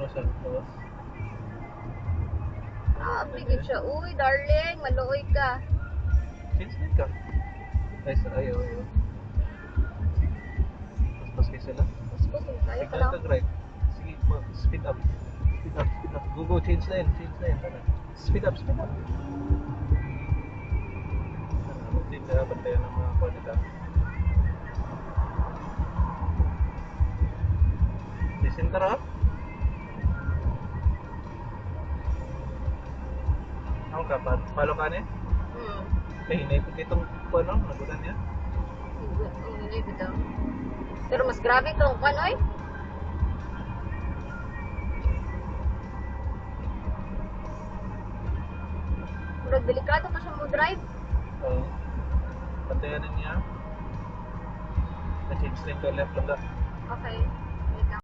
Ano sa lawas? Bigit siya. Uy, darling, maluoy ka. Change din ka. Ay, ayaw. Mas kayo sila. Mas po, tayo ka Ikaw lang. nag-right. Sige, speed up. Speed up, speed up. Go, change lane. Speed up. Hindi na bantayan ng mga kwanita. Listen ka ra? Ako ka, palo ka niya? Kahinay po ditong ano, nagulan niya? Hindi bitaw. Pero mas grabe itong kanoy. Pero delikado pa siya mo drive. Oo. Bantayan niya. Na-change lane ka left lang ka. Okay.